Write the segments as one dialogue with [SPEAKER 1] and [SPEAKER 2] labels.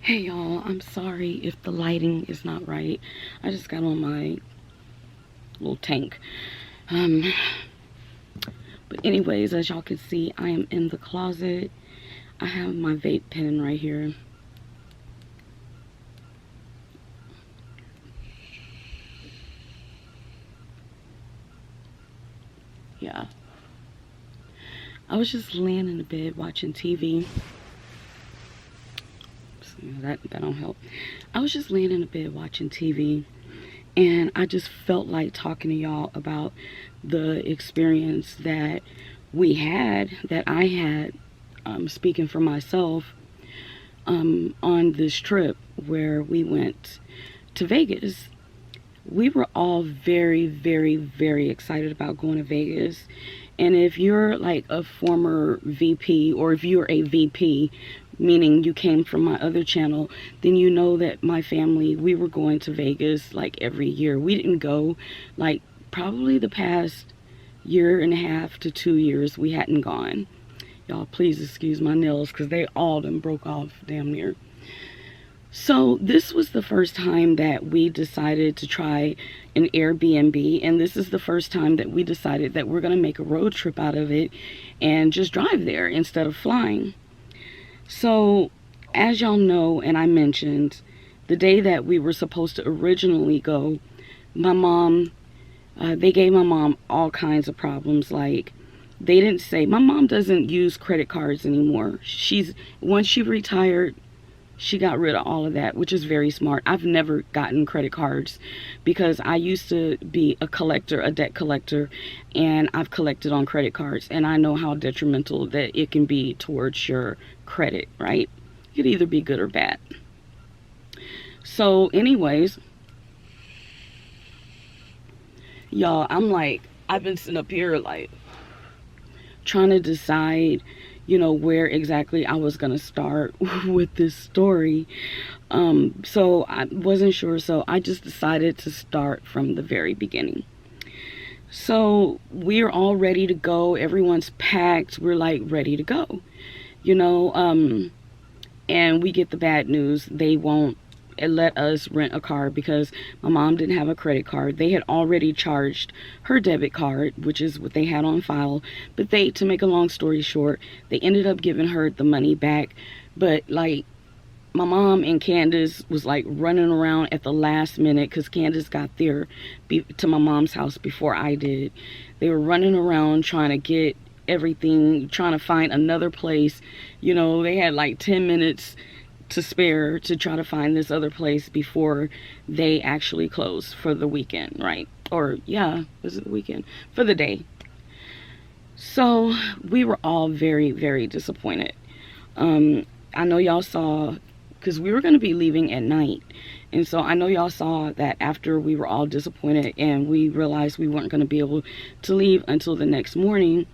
[SPEAKER 1] Hey y'all, I'm sorry if the lighting is not right. I just got on my little tank. Um, but anyways, as y'all can see, I am in the closet. I have my vape pen right here. Yeah. I was just laying in the bed watching TV. So that don't help. I was just laying in the bed watching TV, and I just felt like talking to y'all about the experience that I had, speaking for myself, on this trip where we went to Vegas. We were all very, very, very excited about going to Vegas. And if you're like a former VP, or if you're a VP, meaning you came from my other channel, then you know that my family, we were going to Vegas like every year. We didn't go, like, probably the past year and a half to 2 years we hadn't gone. Y'all please excuse my nails because they all done broke off damn near. So this was the first time that we decided to try an Airbnb, and this is the first time that we decided that we're going to make a road trip out of it and just drive there instead of flying. So as y'all know, and I mentioned, the day that we were supposed to originally go, my mom, they gave my mom all kinds of problems. Like, they didn't say, my mom doesn't use credit cards anymore. Once she retired, she got rid of all of that, which is very smart. I've never gotten credit cards because I used to be a collector, a debt collector, and I've collected on credit cards, and I know how detrimental that it can be towards your credit, right? It could either be good or bad. So anyways, y'all, I've been sitting up here like trying to decide, where exactly I was gonna start with this story. So I wasn't sure, so I just decided to start from the very beginning. So we're all ready to go. Everyone's packed. We're like ready to go, and we get the bad news. They won't let us rent a car because my mom didn't have a credit card. They had already charged her debit card, which is what they had on file. But to make a long story short, they ended up giving her the money back. But like, my mom and Candace was like running around at the last minute because Candace got there to my mom's house before I did. They were running around trying to get everything, trying to find another place. They had like 10 minutes to spare to try to find this other place before they actually closed for the weekend, right? Or yeah, was it the weekend? For the day. So we were all very, very disappointed. I know y'all saw, because we were going to be leaving at night, and so I know y'all saw that after we were all disappointed and we realized we weren't going to be able to leave until the next morning,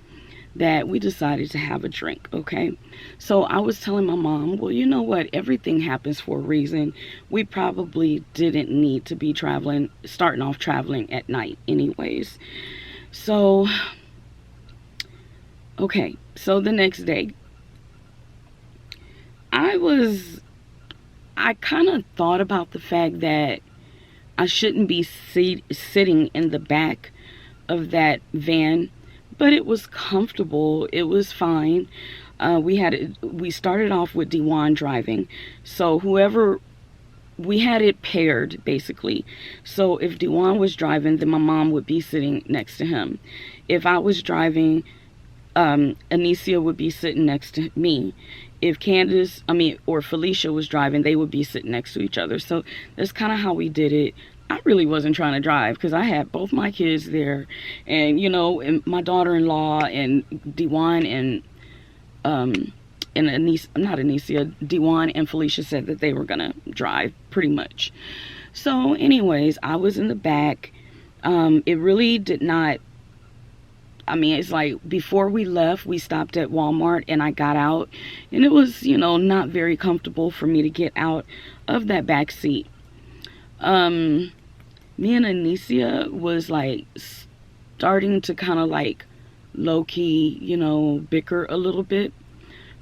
[SPEAKER 1] that we decided to have a drink. Okay, so I was telling my mom, well, you know what, everything happens for a reason. We probably didn't need to be starting off traveling at night anyways. So okay, so the next day I kind of thought about the fact that I shouldn't be sitting in the back of that van, but it was comfortable. It was fine. We started off with Dewan driving, so we had it paired basically. So if Dewan was driving, then my mom would be sitting next to him. If I was driving, Anicia would be sitting next to me. If or Felicia was driving, they would be sitting next to each other. So that's kind of how we did it. I really wasn't trying to drive because I had both my kids there, and and my daughter-in-law, and Dewan and Anicia, not Anicia, Dewan and Felicia said that they were gonna drive pretty much. So anyways, I was in the back. It really did not, it's like before we left, we stopped at Walmart and I got out, and it was, not very comfortable for me to get out of that back seat. Me and Anicia was like starting to kind of like low-key, bicker a little bit.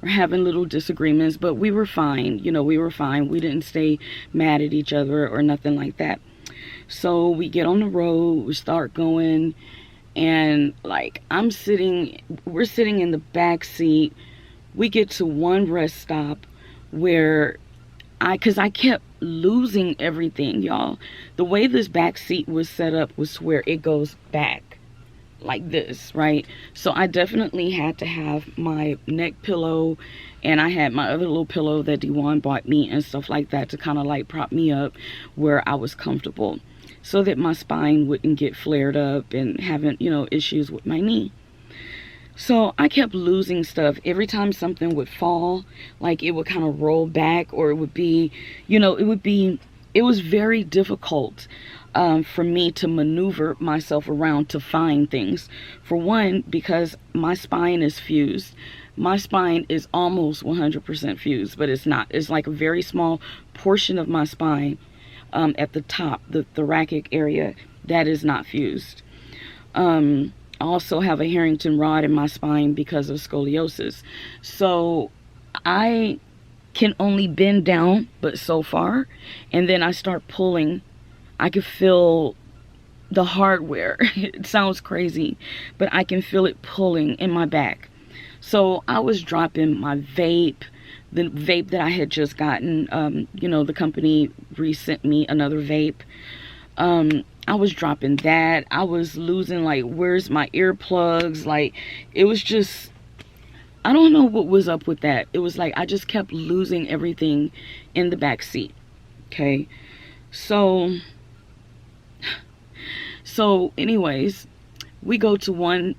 [SPEAKER 1] were having little disagreements, but we were fine. You know, we were fine. We didn't stay mad at each other or nothing like that. So we get on the road, we start going, and like we're sitting in the back seat. We get to one rest stop where because I kept losing everything, y'all. The way this back seat was set up was where it goes back like this, right? So I definitely had to have my neck pillow, and I had my other little pillow that Dewan bought me and stuff like that to kind of like prop me up where I was comfortable, so that my spine wouldn't get flared up and having, you know, issues with my knee. So I kept losing stuff. Every time something would fall, like it would kind of roll back, or it would be, you know, it was very difficult for me to maneuver myself around to find things. For one, because my spine is fused. My spine is almost 100% fused, but it's not. It's like a very small portion of my spine at the top, the thoracic area, that is not fused. I also have a Harrington rod in my spine because of scoliosis. So I can only bend down, but so far, and then I start pulling. I can feel the hardware. It sounds crazy, but I can feel it pulling in my back. So I was dropping my vape, the vape that I had just gotten. You know, the company resent me another vape. I was dropping that. I was losing, like, where's my earplugs? Like, it was just, I don't know what was up with that. It was like I just kept losing everything in the back seat. Okay, so anyways, we go to one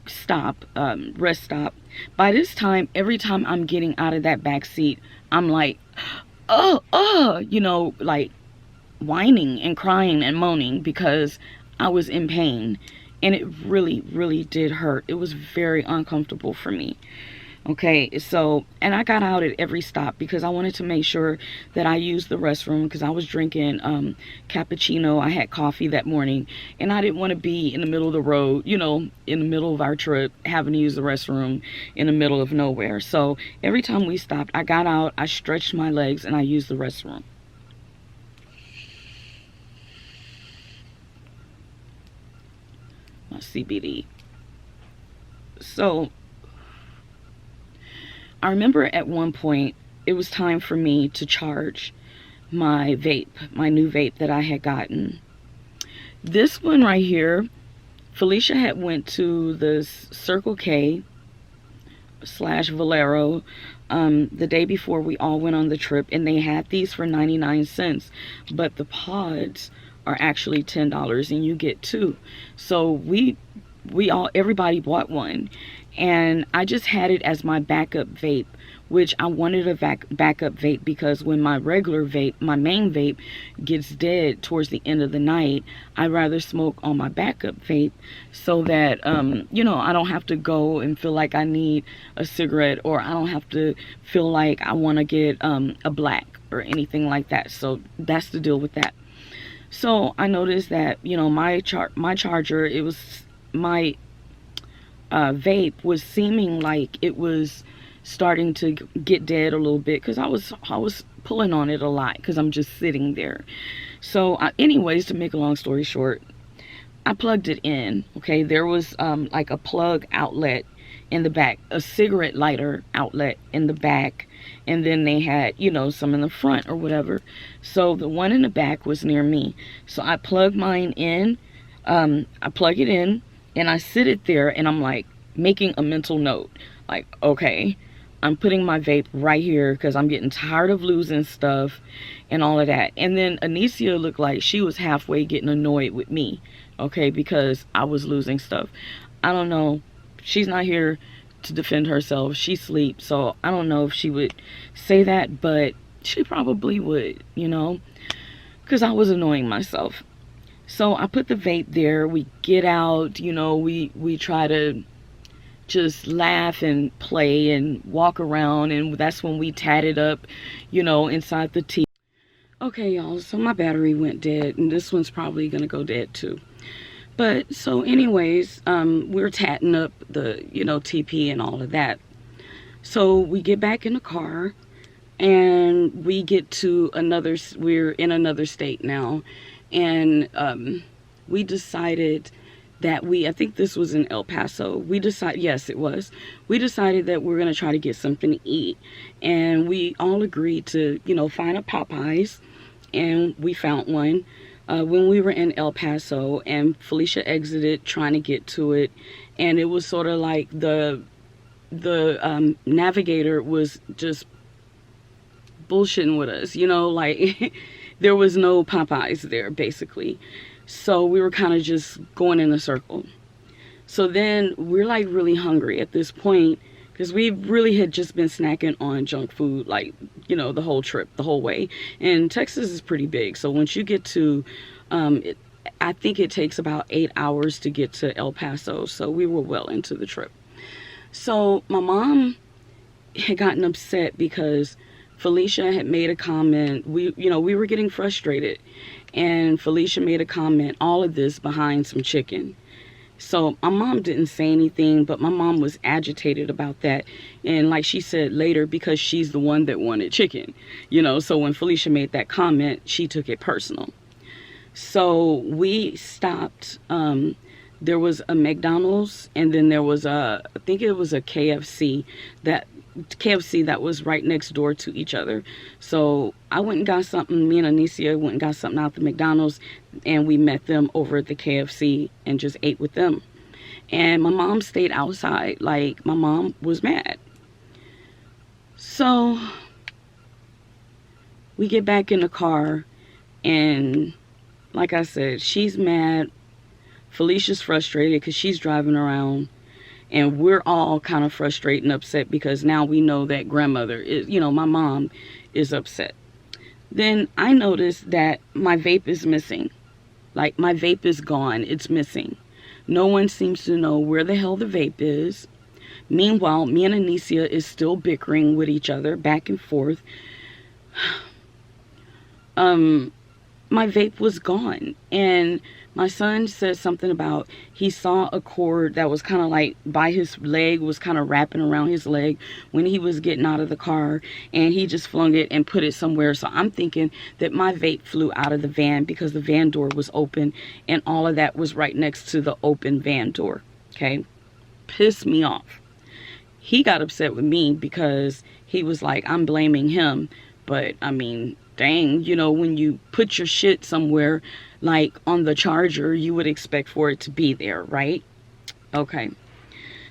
[SPEAKER 1] stop, rest stop. By this time, every time I'm getting out of that back seat, I'm like, you know, like whining and crying and moaning because I was in pain, and it really did hurt. It was very uncomfortable for me. Okay, so, and I got out at every stop because I wanted to make sure that I used the restroom, because I was drinking cappuccino. I had coffee that morning, and I didn't want to be in the middle of the road, you know, in the middle of our trip, having to use the restroom in the middle of nowhere. So every time we stopped, I got out, I stretched my legs, and I used the restroom. My CBD. So I remember at one point it was time for me to charge my vape, my new vape that I had gotten. This one right here, Felicia had went to the Circle K / Valero the day before we all went on the trip, and they had these for 99 cents, but the pods are actually $10 and you get two. So everybody bought one, and I just had it as my backup vape, which I wanted a backup vape because when my regular vape, my main vape, gets dead towards the end of the night, I'd rather smoke on my backup vape so that you know, I don't have to go and feel like I need a cigarette, or I don't have to feel like I want to get a black or anything like that. So that's the deal with that. So I noticed that, you know, my charger, it was my vape was seeming like it was starting to get dead a little bit, because I was pulling on it a lot because I'm just sitting there. So anyways, to make a long story short, I plugged it in. Okay, there was like a plug outlet in the back, a cigarette lighter outlet in the back, and then they had, you know, some in the front or whatever. So the one in the back was near me, so I plugged mine in. I plug it in and I sit it there, and I'm like making a mental note, like, okay, I'm putting my vape right here because I'm getting tired of losing stuff and all of that. And then Anicia looked like she was halfway getting annoyed with me, okay, because I was losing stuff. I don't know. She's not here to defend herself. She sleeps, so I don't know if she would say that, but she probably would, you know, because I was annoying myself. So I put the vape there. We get out, you know, we try to just laugh and play and walk around, and that's when we tatted up, you know, inside the tea. Okay, y'all, so my battery went dead, and this one's probably gonna go dead too. But so anyways, we're tatting up the, you know, TP and all of that. So we get back in the car and we get to we're in another state now. And we decided that I think this was in El Paso. Yes, it was. We decided that we're going to try to get something to eat. And we all agreed to, find a Popeyes. And we found one when we were in El Paso, and Felicia exited trying to get to it. And it was sort of like the navigator was just bullshitting with us, like there was no Popeyes there basically. So we were kind of just going in a circle. So then we're like really hungry at this point, because we really had just been snacking on junk food, like, the whole trip, the whole way. And Texas is pretty big. So once you get to, I think it takes about 8 hours to get to El Paso. So we were well into the trip. So my mom had gotten upset because Felicia had made a comment. We were getting frustrated, and Felicia made a comment, all of this behind some chicken. So my mom didn't say anything, but my mom was agitated about that. And like she said later, because she's the one that wanted chicken, so when Felicia made that comment, she took it personal. So we stopped. There was a McDonald's, and then there was I think it was a KFC that was right next door to each other. So I went and got something. Me and Anicia went and got something out the McDonald's, and we met them over at the KFC and just ate with them. And my mom stayed outside. Like, my mom was mad. So we get back in the car, and like I said, she's mad. Felicia's frustrated because she's driving around, and we're all kind of frustrated and upset because now we know that grandmother is, my mom is upset. Then I noticed that my vape is missing. Like, my vape is gone. It's missing. No one seems to know where the hell the vape is. Meanwhile, me and Anicia is still bickering with each other back and forth. My vape was gone, and my son said something about he saw a cord that was kind of like by his leg, was kind of wrapping around his leg when he was getting out of the car, and he just flung it and put it somewhere. So I'm thinking that my vape flew out of the van because the van door was open, and all of that was right next to the open van door. Okay, pissed me off. He got upset with me because he was like, I'm blaming him. But I mean, dang, when you put your shit somewhere, like on the charger, you would expect for it to be there, right? Okay.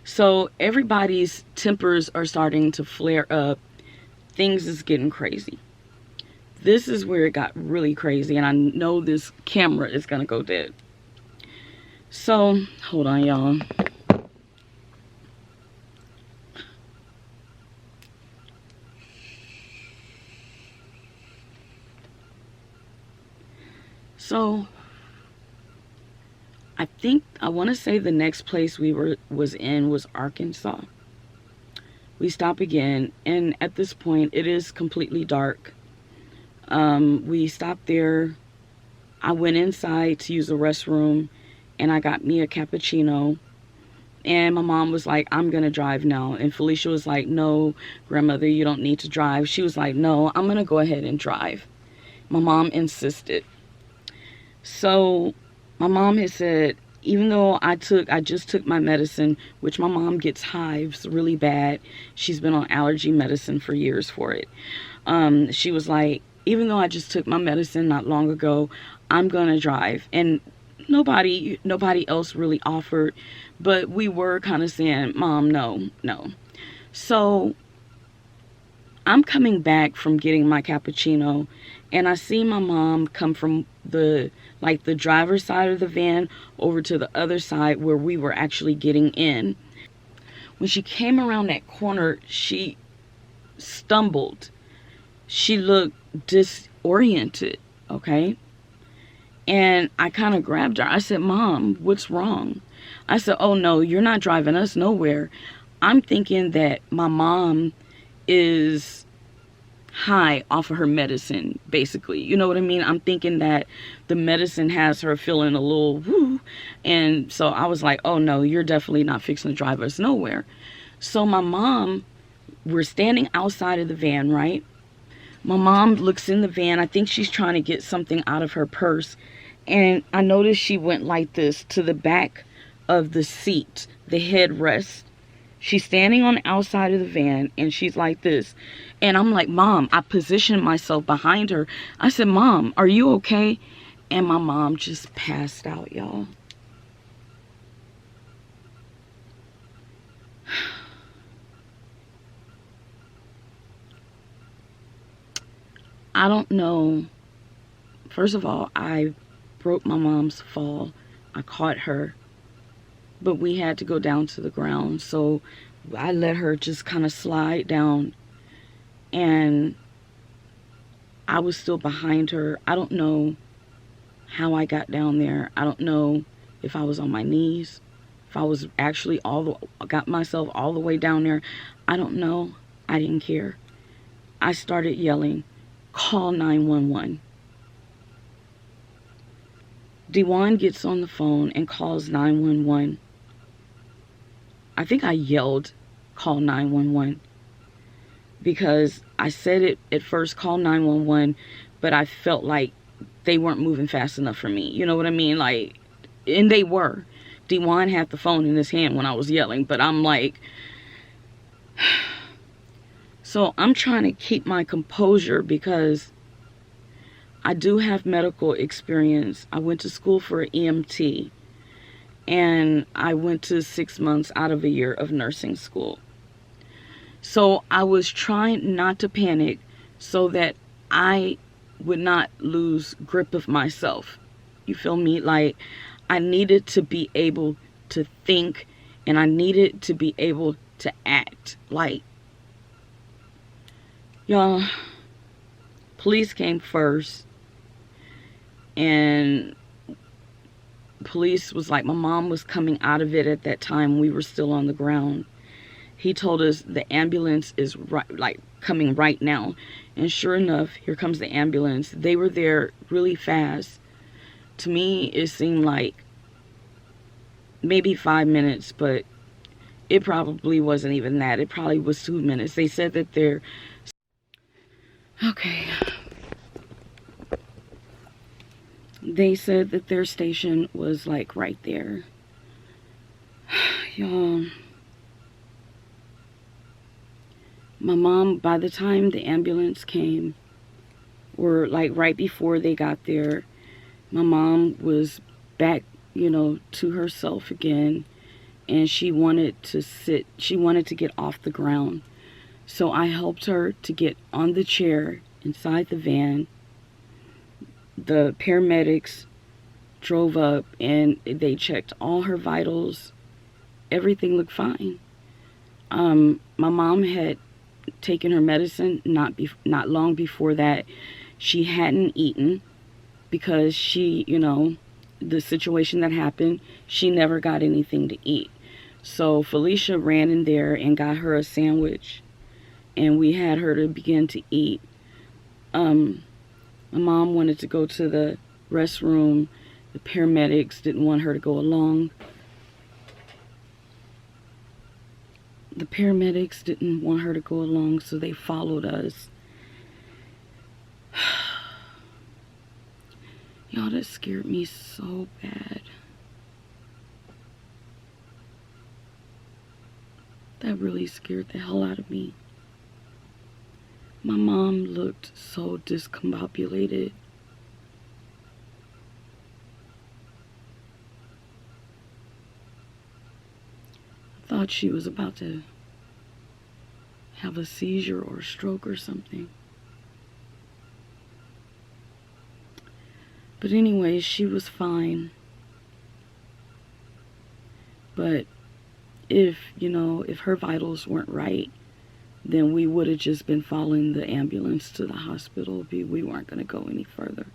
[SPEAKER 1] So everybody's tempers are starting to flare up. Things is getting crazy. This is where it got really crazy, and I know this camera is gonna go dead. So, hold on, y'all. So I want to say the next place we was in was Arkansas. We stop again, and at this point it is completely dark. We stopped there. I went inside to use the restroom, and I got me a cappuccino. And my mom was like, I'm gonna drive now. And Felicia was like, no, grandmother, you don't need to drive. She was like, no, I'm gonna go ahead and drive. My mom insisted. So my mom had said, even though I just took my medicine, which my mom gets hives really bad. She's been on allergy medicine for years for it. She was like, even though I just took my medicine not long ago, I'm gonna drive. And nobody else really offered, but we were kind of saying, Mom, no. So I'm coming back from getting my cappuccino, and I see my mom come from the driver's side of the van over to the other side where we were actually getting in. When she came around that corner, she stumbled. She looked disoriented, okay? And I kind of grabbed her. I said, Mom, what's wrong? I said, oh no, you're not driving us nowhere. I'm thinking that my mom is high off of her medicine, basically. You know what I mean? I'm thinking that the medicine has her feeling a little woo. And so I was like, oh no, you're definitely not fixing to drive us nowhere. So my mom we're standing outside of the van, right? My mom looks in the van. I think she's trying to get something out of her purse. And I noticed she went like this to the back of the seat, the headrest. She's standing on the outside of the van and she's like this. And I'm like, Mom, I positioned myself behind her. I said, Mom, are you okay? And my mom just passed out, y'all. I don't know. First of all, I broke my mom's fall. I caught her. But we had to go down to the ground. So I let her just kind of slide down. And I was still behind her. I don't know how I got down there. I don't know if I was on my knees. If I was actually got myself all the way down there. I don't know. I didn't care. I started yelling, call 911. Dewan gets on the phone and calls 911. I think I yelled, call 911. Because I said it at first, call 911, but I felt like they weren't moving fast enough for me. You know what I mean? Like, and they were. Dewan had the phone in his hand when I was yelling, but I'm like... So I'm trying to keep my composure because I do have medical experience. I went to school for an EMT, and I went to 6 months out of a year of nursing school. So I was trying not to panic so that I would not lose grip of myself. You feel me? Like, I needed to be able to think, and I needed to be able to act. Like, y'all, police came first, and police was like, my mom was coming out of it at that time. We were still on the ground. He told us the ambulance is right, like coming right now. And sure enough, here comes the ambulance. They were there really fast. To me, it seemed like maybe 5 minutes, but it probably wasn't even that. It probably was 2 minutes. They said that they're... Okay. They said that their station was like right there. Y'all... My mom, by the time the ambulance came, or like right before they got there, my mom was back, you know, to herself again. And she wanted to sit, she wanted to get off the ground. So I helped her to get on the chair inside the van. The paramedics drove up and they checked all her vitals. Everything looked fine. My mom had taken her medicine not long before that. She hadn't eaten because she, you know, the situation that happened, she never got anything to eat. So Felicia ran in there and got her a sandwich, and we had her to begin to eat. My mom wanted to go to the restroom. The paramedics didn't want her to go along. The paramedics didn't want her to go along, so they followed us. Y'all, that scared me so bad. That really scared the hell out of me. My mom looked so discombobulated. I thought she was about to have a seizure or a stroke or something. But anyway, she was fine. But if, you know, if her vitals weren't right, then we would have just been following the ambulance to the hospital. We weren't going to go any further.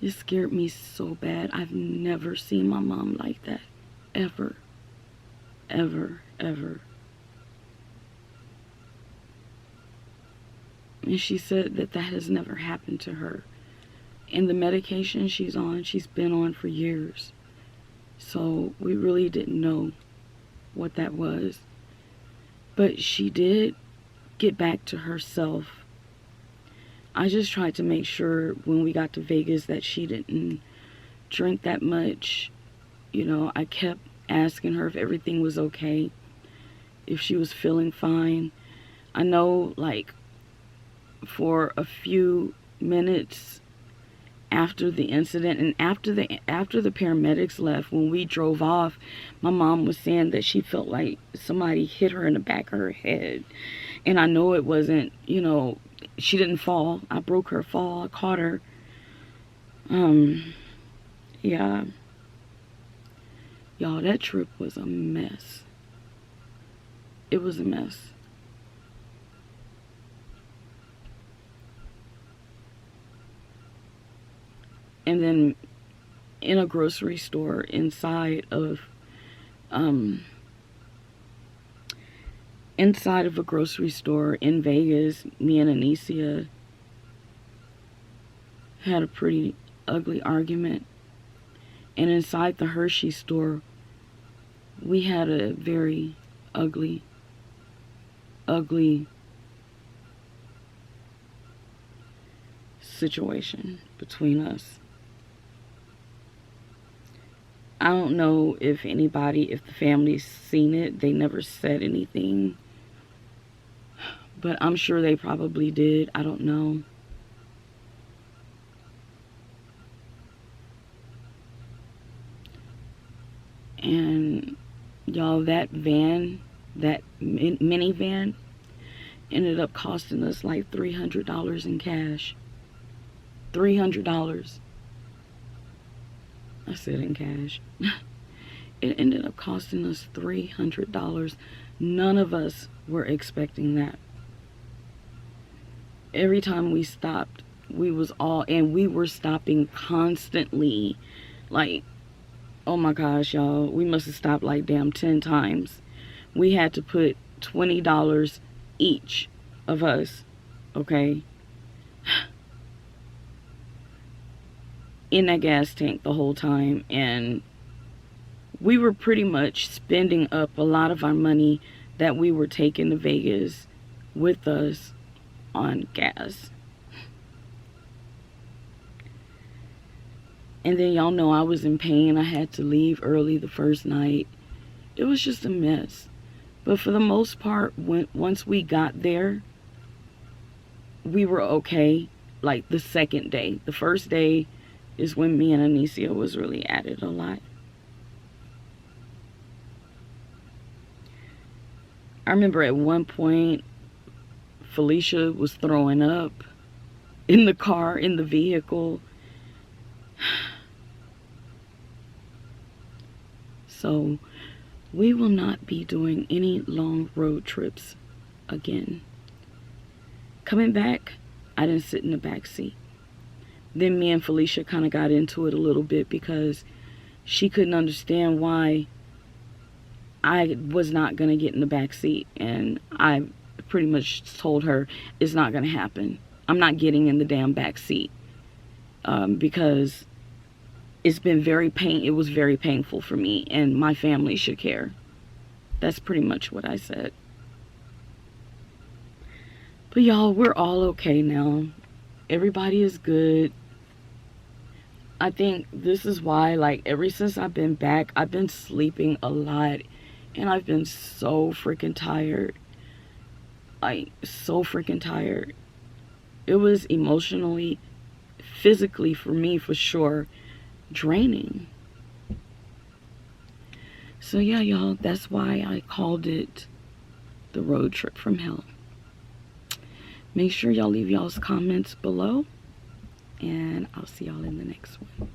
[SPEAKER 1] It scared me so bad. I've never seen my mom like that. Ever. Ever. Ever. And she said that that has never happened to her. And the medication she's on, she's been on for years. So we really didn't know what that was. But she did get back to herself. I just tried to make sure when we got to Vegas that she didn't drink that much. You know, I kept asking her if everything was okay, if she was feeling fine. I know, like, for a few minutes after the incident and after the paramedics left, when we drove off, my mom was saying that she felt like somebody hit her in the back of her head. And I know it wasn't, you know, she didn't fall. I broke her fall. I caught her. Yeah. Y'all, that trip was a mess. It was a mess. And then in a grocery store inside of a grocery store in Vegas, me and Anicia had a pretty ugly argument. And inside the Hershey store, we had a very ugly situation between us. I don't know if the family's seen it. They never said anything. But I'm sure they probably did. I don't know. And y'all, that van, that minivan, ended up costing us like $300 in cash. $300. I said in cash. It ended up costing us $300. None of us were expecting that. Every time we stopped, we were stopping constantly. Like, oh my gosh, y'all, we must have stopped like damn 10 times. We had to put $20 each of us, okay, in that gas tank the whole time. And we were pretty much spending up a lot of our money that we were taking to Vegas with us on gas. And then y'all know I was in pain. I had to leave early the first night. It was just a mess. But for the most part, once we got there, we were okay. Like the second day. The first day is when me and Anicia was really at it a lot. I remember at one point, Felicia was throwing up in the car, in the vehicle. So we will not be doing any long road trips again. Coming back, I didn't sit in the back seat. Then me and Felicia kind of got into it a little bit because she couldn't understand why I was not going to get in the back seat. And I pretty much told her it's not going to happen. I'm not getting in the damn back seat because it was very painful for me, and my family should care. That's pretty much what I said. But y'all, we're all okay now. Everybody is good. I think this is why, like, ever since I've been back, I've been sleeping a lot, and I've been so freaking tired. Like, so freaking tired. It was emotionally, physically, for me, for sure, draining. So yeah, y'all, that's why I called it the road trip from hell. Make sure y'all leave y'all's comments below, and I'll see y'all in the next one.